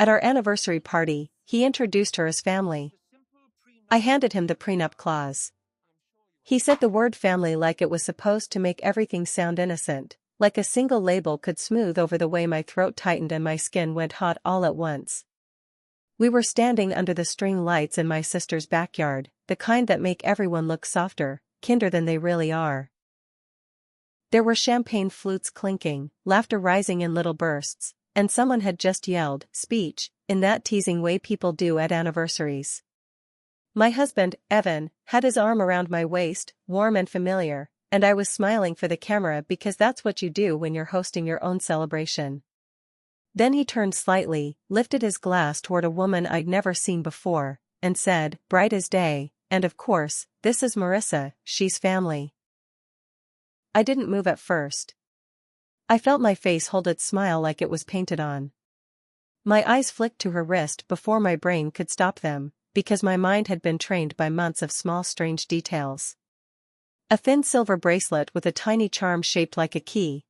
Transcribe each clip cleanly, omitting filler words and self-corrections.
At our anniversary party, he introduced her as family. I handed him the prenup clause. He said the word family like it was supposed to make everything sound innocent, like a single label could smooth over the way my throat tightened and my skin went hot all at once. We were standing under the string lights in my sister's backyard, the kind that make everyone look softer, kinder than they really are. There were champagne flutes clinking, laughter rising in little bursts, and someone had just yelled, "Speech," in that teasing way people do at anniversaries. My husband, Evan, had his arm around my waist, warm and familiar, and I was smiling for the camera because that's what you do when you're hosting your own celebration. Then he turned slightly, lifted his glass toward a woman I'd never seen before, and said, bright as day, "And of course, this is Marissa, she's family." I didn't move at first. I felt my face hold its smile like it was painted on. My eyes flicked to her wrist before my brain could stop them, because my mind had been trained by months of small strange details. A thin silver bracelet with a tiny charm shaped like a key.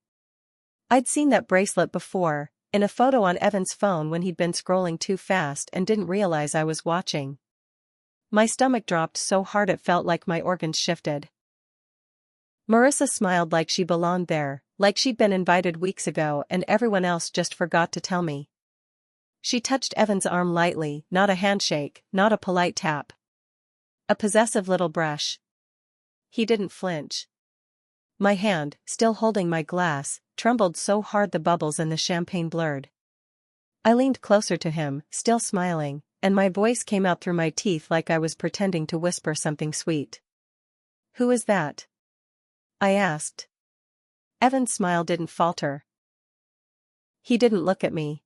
I'd seen that bracelet before, in a photo on Evan's phone when he'd been scrolling too fast and didn't realize I was watching. My stomach dropped so hard it felt like my organs shifted. Marissa smiled like she belonged there, like she'd been invited weeks ago and everyone else just forgot to tell me. She touched Evan's arm lightly, not a handshake, not a polite tap. A possessive little brush. He didn't flinch. My hand, still holding my glass, trembled so hard the bubbles in the champagne blurred. I leaned closer to him, still smiling, and my voice came out through my teeth like I was pretending to whisper something sweet. "Who is that?" I asked. Evan's smile didn't falter. He didn't look at me.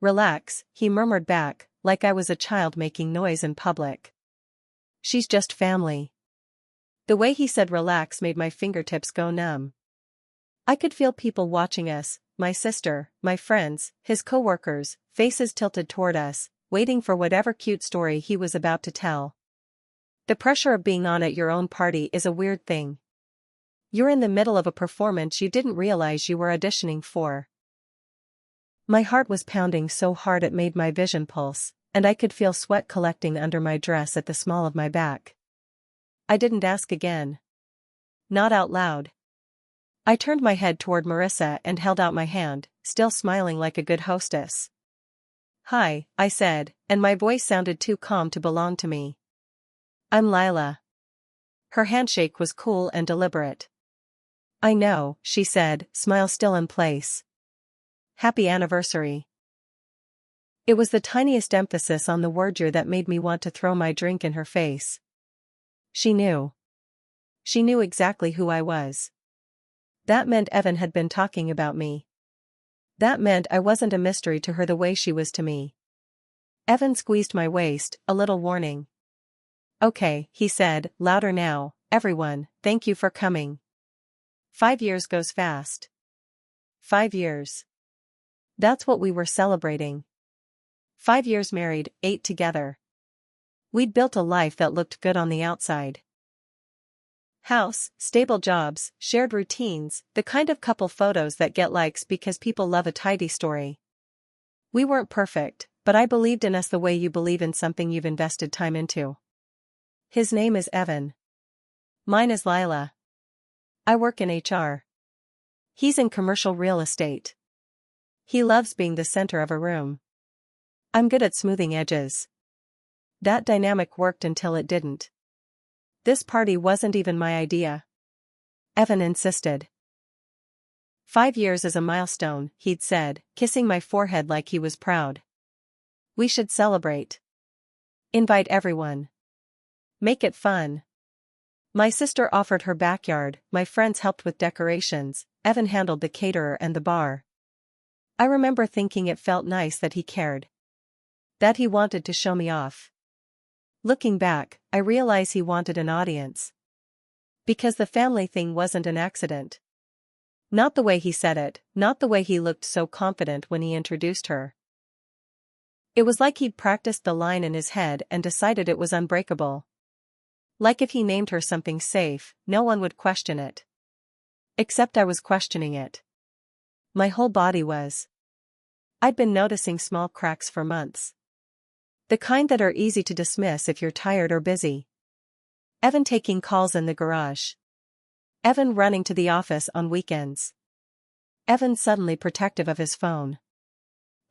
"Relax," he murmured back, like I was a child making noise in public. "She's just family." The way he said relax made my fingertips go numb. I could feel people watching us, my sister, my friends, his coworkers, faces tilted toward us, waiting for whatever cute story he was about to tell. The pressure of being on at your own party is a weird thing. You're in the middle of a performance you didn't realize you were auditioning for. My heart was pounding so hard it made my vision pulse, and I could feel sweat collecting under my dress at the small of my back. I didn't ask again. Not out loud. I turned my head toward Marissa and held out my hand, still smiling like a good hostess. "Hi," I said, and my voice sounded too calm to belong to me. "I'm Lila." Her handshake was cool and deliberate. "I know," she said, smile still in place. "Happy anniversary." It was the tiniest emphasis on the word "year" that made me want to throw my drink in her face. She knew. She knew exactly who I was. That meant Evan had been talking about me. That meant I wasn't a mystery to her the way she was to me. Evan squeezed my waist, a little warning. "Okay," he said, louder now, "everyone, thank you for coming. 5 years goes fast. 5 years. That's what we were celebrating. 5 years married, 8 together. We'd built a life that looked good on the outside. House, stable jobs, shared routines, the kind of couple photos that get likes because people love a tidy story. We weren't perfect, but I believed in us the way you believe in something you've invested time into. His name is Evan. Mine is Lila. I work in HR. He's in commercial real estate. He loves being the center of a room. I'm good at smoothing edges. That dynamic worked until it didn't. This party wasn't even my idea. Evan insisted. 5 years is a milestone, he'd said, kissing my forehead like he was proud. We should celebrate. Invite everyone. Make it fun. My sister offered her backyard, my friends helped with decorations, Evan handled the caterer and the bar. I remember thinking it felt nice that he cared. That he wanted to show me off. Looking back, I realize he wanted an audience. Because the family thing wasn't an accident. Not the way he said it, not the way he looked so confident when he introduced her. It was like he'd practiced the line in his head and decided it was unbreakable. Like if he named her something safe, no one would question it. Except I was questioning it. My whole body was. I'd been noticing small cracks for months. The kind that are easy to dismiss if you're tired or busy. Evan taking calls in the garage. Evan running to the office on weekends. Evan suddenly protective of his phone.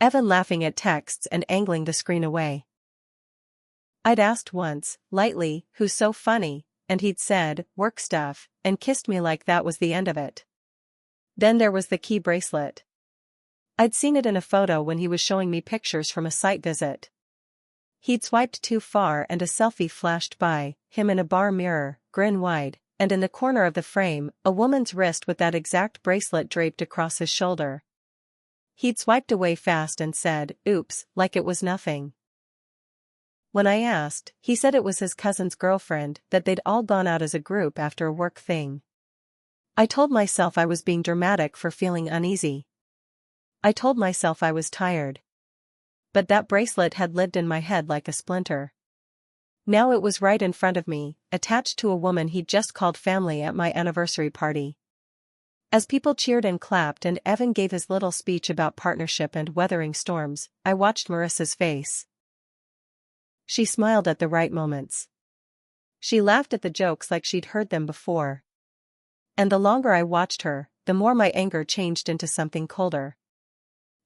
Evan laughing at texts and angling the screen away. I'd asked once, lightly, "Who's so funny?" and he'd said, "Work stuff," and kissed me like that was the end of it. Then there was the key bracelet. I'd seen it in a photo when he was showing me pictures from a site visit. He'd swiped too far and a selfie flashed by, him in a bar mirror, grin wide, and in the corner of the frame, a woman's wrist with that exact bracelet draped across his shoulder. He'd swiped away fast and said, "Oops," like it was nothing. When I asked, he said it was his cousin's girlfriend, that they'd all gone out as a group after a work thing. I told myself I was being dramatic for feeling uneasy. I told myself I was tired. But that bracelet had lived in my head like a splinter. Now it was right in front of me, attached to a woman he'd just called family at my anniversary party. As people cheered and clapped and Evan gave his little speech about partnership and weathering storms, I watched Marissa's face. She smiled at the right moments. She laughed at the jokes like she'd heard them before. And the longer I watched her, the more my anger changed into something colder.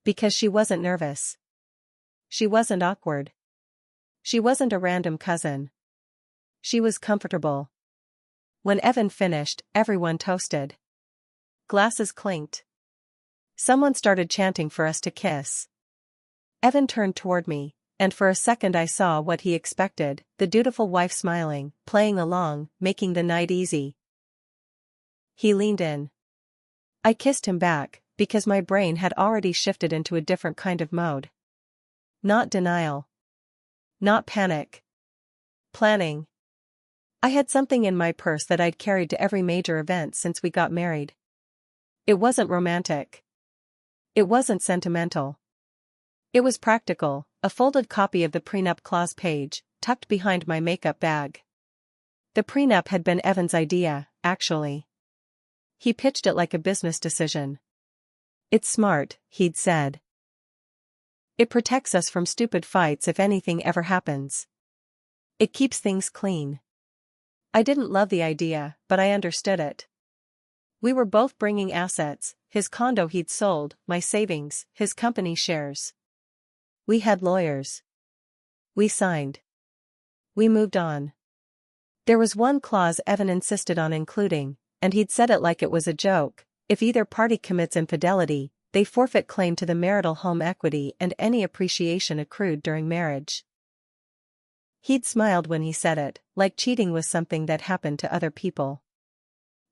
Because she wasn't nervous. She wasn't awkward. She wasn't a random cousin. She was comfortable. When Evan finished, everyone toasted. Glasses clinked. Someone started chanting for us to kiss. Evan turned toward me, and for a second I saw what he expected, the dutiful wife smiling, playing along, making the night easy. He leaned in. I kissed him back, because my brain had already shifted into a different kind of mode. Not denial. Not panic. Planning. I had something in my purse that I'd carried to every major event since we got married. It wasn't romantic. It wasn't sentimental. It was practical, a folded copy of the prenup clause page, tucked behind my makeup bag. The prenup had been Evan's idea, actually. He pitched it like a business decision. "It's smart," he'd said. "It protects us from stupid fights if anything ever happens. It keeps things clean." I didn't love the idea, but I understood it. We were both bringing assets, his condo he'd sold, my savings, his company shares. We had lawyers. We signed. We moved on. There was one clause Evan insisted on including, and he'd said it like it was a joke: if either party commits infidelity, they forfeit claim to the marital home equity and any appreciation accrued during marriage. He'd smiled when he said it, like cheating was something that happened to other people.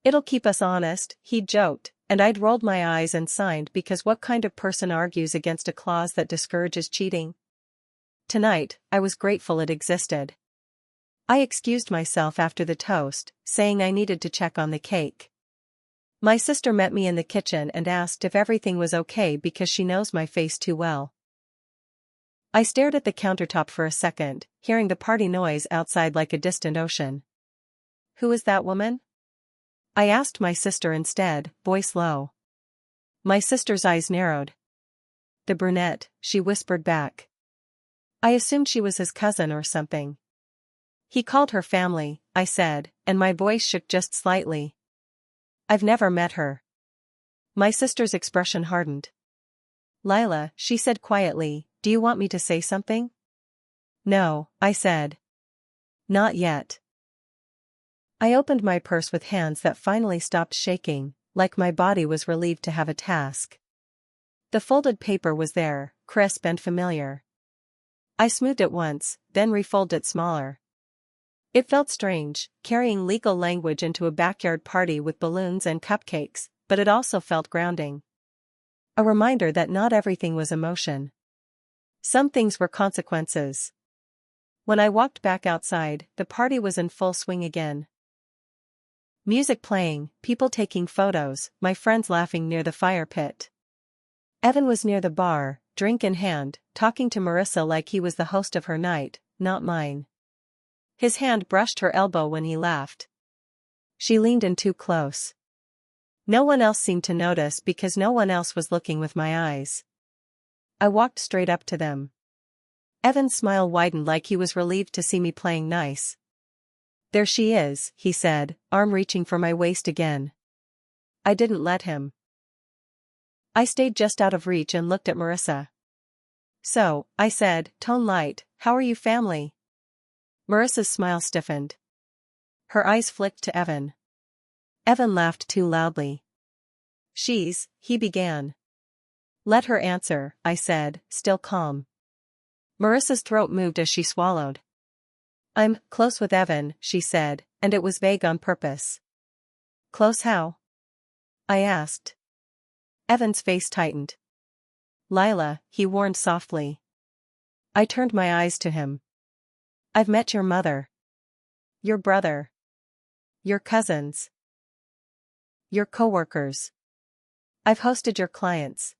"It'll keep us honest," he'd joked, and I'd rolled my eyes and signed because what kind of person argues against a clause that discourages cheating? Tonight, I was grateful it existed. I excused myself after the toast, saying I needed to check on the cake. My sister met me in the kitchen and asked if everything was okay because she knows my face too well. I stared at the countertop for a second, hearing the party noise outside like a distant ocean. "Who is that woman?" I asked my sister instead, voice low. My sister's eyes narrowed. "The brunette," she whispered back. I assumed she was his cousin or something. "He called her family," I said, and my voice shook just slightly. "I've never met her." My sister's expression hardened. "Lila," she said quietly, "do you want me to say something?" "No," I said. "Not yet." I opened my purse with hands that finally stopped shaking, like my body was relieved to have a task. The folded paper was there, crisp and familiar. I smoothed it once, then refolded it smaller. It felt strange, carrying legal language into a backyard party with balloons and cupcakes, but it also felt grounding. A reminder that not everything was emotion. Some things were consequences. When I walked back outside, the party was in full swing again. Music playing, people taking photos, my friends laughing near the fire pit. Evan was near the bar, drink in hand, talking to Marissa like he was the host of her night, not mine. His hand brushed her elbow when he laughed. She leaned in too close. No one else seemed to notice because no one else was looking with my eyes. I walked straight up to them. Evan's smile widened like he was relieved to see me playing nice. "There she is," he said, arm reaching for my waist again. I didn't let him. I stayed just out of reach and looked at Marissa. "So," I said, tone light, "how are you family?" Marissa's smile stiffened. Her eyes flicked to Evan. Evan laughed too loudly. He began. "Let her answer," I said, still calm. Marissa's throat moved as she swallowed. "I'm close with Evan," she said, and it was vague on purpose. "Close how?" I asked. Evan's face tightened. "Lila," he warned softly. I turned my eyes to him. "I've met your mother. Your brother. Your cousins. Your coworkers. I've hosted your clients.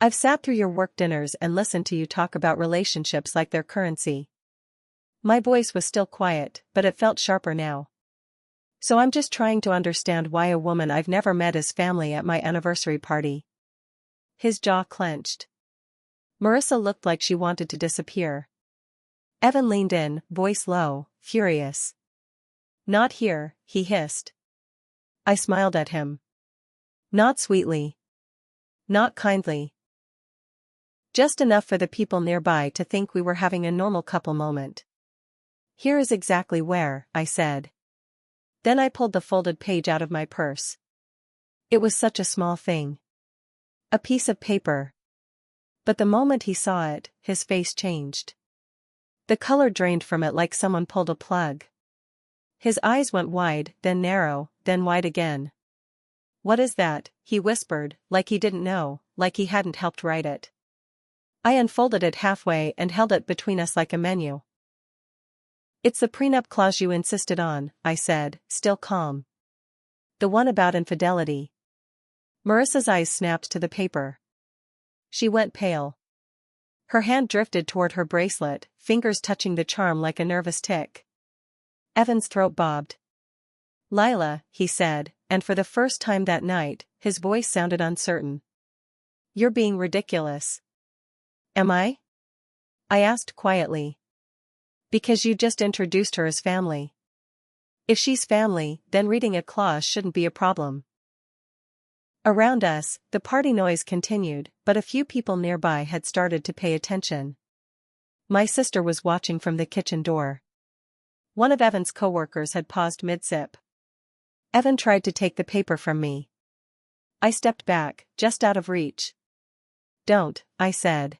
I've sat through your work dinners and listened to you talk about relationships like their currency." My voice was still quiet, but it felt sharper now. "So I'm just trying to understand why a woman I've never met is family at my anniversary party." His jaw clenched. Marissa looked like she wanted to disappear. Evan leaned in, voice low, furious. "Not here," he hissed. I smiled at him. Not sweetly. Not kindly. Just enough for the people nearby to think we were having a normal couple moment. "Here is exactly where," I said. Then I pulled the folded page out of my purse. It was such a small thing. A piece of paper. But the moment he saw it, his face changed. The color drained from it like someone pulled a plug. His eyes went wide, then narrow, then wide again. "What is that?" he whispered, like he didn't know, like he hadn't helped write it. I unfolded it halfway and held it between us like a menu. "It's the prenup clause you insisted on," I said, still calm. "The one about infidelity." Marissa's eyes snapped to the paper. She went pale. Her hand drifted toward her bracelet, fingers touching the charm like a nervous tick. Evan's throat bobbed. "Lila," he said, and for the first time that night, his voice sounded uncertain. "You're being ridiculous." "Am I?" I asked quietly. "Because you just introduced her as family. If she's family, then reading a clause shouldn't be a problem." Around us, the party noise continued, but a few people nearby had started to pay attention. My sister was watching from the kitchen door. One of Evan's coworkers had paused mid-sip. Evan tried to take the paper from me. I stepped back, just out of reach. "Don't," I said.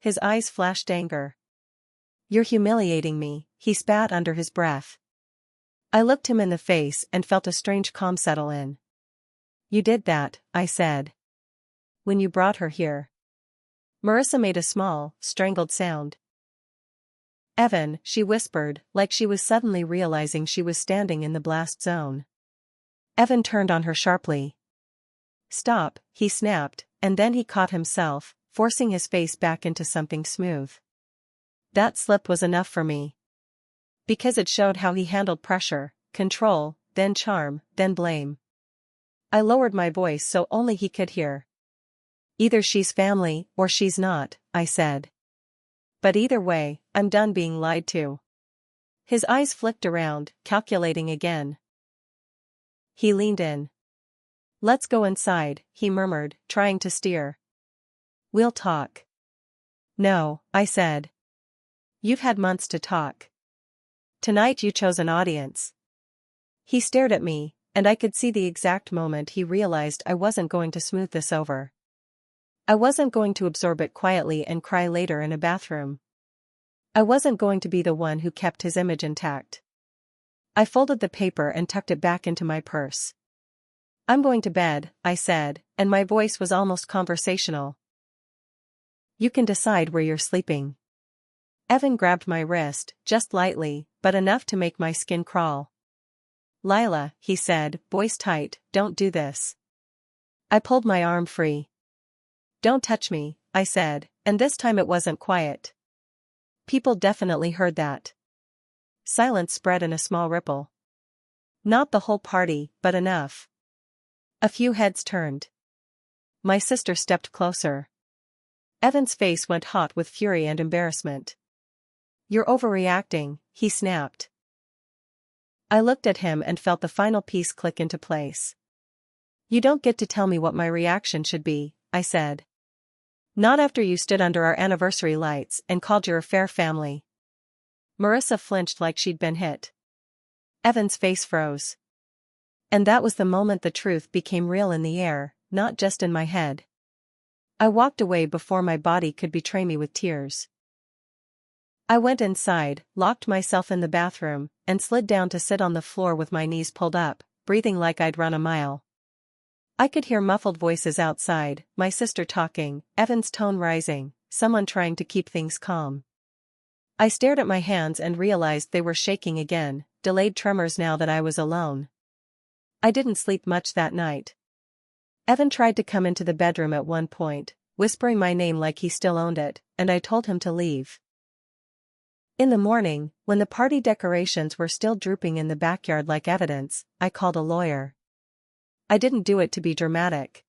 His eyes flashed anger. "You're humiliating me," he spat under his breath. I looked him in the face and felt a strange calm settle in. "You did that," I said. "When you brought her here." Marissa made a small, strangled sound. "Evan," she whispered, like she was suddenly realizing she was standing in the blast zone. Evan turned on her sharply. "Stop," he snapped, and then he caught himself, forcing his face back into something smooth. That slip was enough for me. Because it showed how he handled pressure, control, then charm, then blame. I lowered my voice so only he could hear. "Either she's family, or she's not," I said. "But either way, I'm done being lied to." His eyes flicked around, calculating again. He leaned in. "Let's go inside," he murmured, trying to steer. "We'll talk." "No," I said. "You've had months to talk. Tonight you chose an audience." He stared at me, and I could see the exact moment he realized I wasn't going to smooth this over. I wasn't going to absorb it quietly and cry later in a bathroom. I wasn't going to be the one who kept his image intact. I folded the paper and tucked it back into my purse. "I'm going to bed," I said, and my voice was almost conversational. "You can decide where you're sleeping." Evan grabbed my wrist, just lightly, but enough to make my skin crawl. "Lila," he said, voice tight, "don't do this." I pulled my arm free. "Don't touch me," I said, and this time it wasn't quiet. People definitely heard that. Silence spread in a small ripple. Not the whole party, but enough. A few heads turned. My sister stepped closer. Evan's face went hot with fury and embarrassment. "You're overreacting," he snapped. I looked at him and felt the final piece click into place. "You don't get to tell me what my reaction should be," I said. "Not after you stood under our anniversary lights and called your affair family." Marissa flinched like she'd been hit. Evan's face froze. And that was the moment the truth became real in the air, not just in my head. I walked away before my body could betray me with tears. I went inside, locked myself in the bathroom, and slid down to sit on the floor with my knees pulled up, breathing like I'd run a mile. I could hear muffled voices outside, my sister talking, Evan's tone rising, someone trying to keep things calm. I stared at my hands and realized they were shaking again, delayed tremors now that I was alone. I didn't sleep much that night. Evan tried to come into the bedroom at one point, whispering my name like he still owned it, and I told him to leave. In the morning, when the party decorations were still drooping in the backyard like evidence, I called a lawyer. I didn't do it to be dramatic.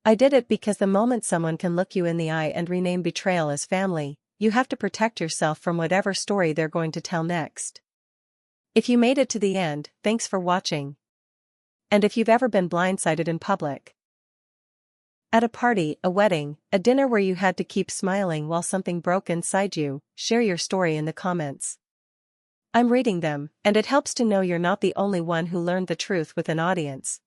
I did it because the moment someone can look you in the eye and rename betrayal as family, you have to protect yourself from whatever story they're going to tell next. If you made it to the end, thanks for watching. And if you've ever been blindsided in public. At a party, a wedding, a dinner where you had to keep smiling while something broke inside you, share your story in the comments. I'm reading them, and it helps to know you're not the only one who learned the truth with an audience.